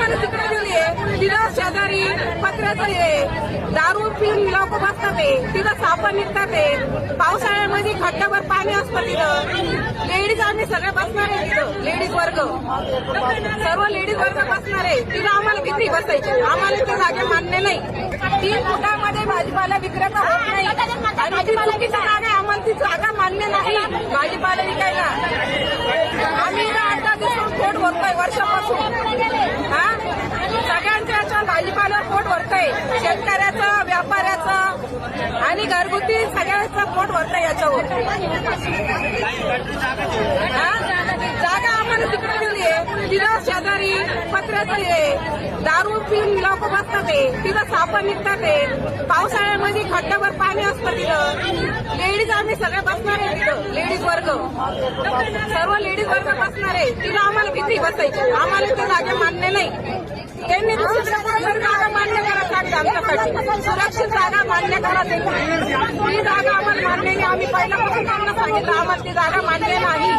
आम्हाला तिकडे दिली तिथं शेजारी पत्र्याचं हे दारू पिऊन लोक बसतात तिथं साप निघतात पावसाळ्यामध्ये खड्ड्यावर पाणी असतं तिथं लेडीज आम्ही सगळे बसणार आहे तिथं लेडीज वर्ग सर्व लेडीज वर्ग बसणार आहे तिथं आम्हाला किती बसायचे आम्हाला ते जागा मान्य नाही 3 फुटामध्ये भाजीपाला विक्रेता होत नाही आणि ती चुकीची जागा आहे आम्हाला ती जागा मान्य नाही भाजीपाला विकायला आम्ही इथं 8 दिवस पोट भरतोय वर्षापासून सगळ्यांच्या याच्यावर भाजीपाल्यावर पोट भरतंय शेतकऱ्याचं व्यापाऱ्याचं आणि घरगुती सगळ्यांचं पोट भरतंय याच्यावर जागा आम्हाला तिकडे दिली तिथं शेजारी पत्र्याचं हे दारू पिऊन लोक बसतात तिथं साप निघतात पावसाळ्यामध्ये खड्ड्यावर पाणी असतं तिथं लेडीज आम्ही सगळे बसणार आहे तिथं लेडीज वर्ग सर्व लेडीज वर्ग बसणार आहे तिथं आम्हाला किती बसायचे आम्हाला ते जागा मान्य नाही त्यांनी दुसऱ्या जागा मान्य करा सांगते आमच्यासाठी सुरक्षित जागा मान्य करा त्यांनी ही जागा आम्हाला मान्य नाही आम्ही पहिल्यापासून त्यांना सांगितलं आम्हाला ती जागा मान्य नाही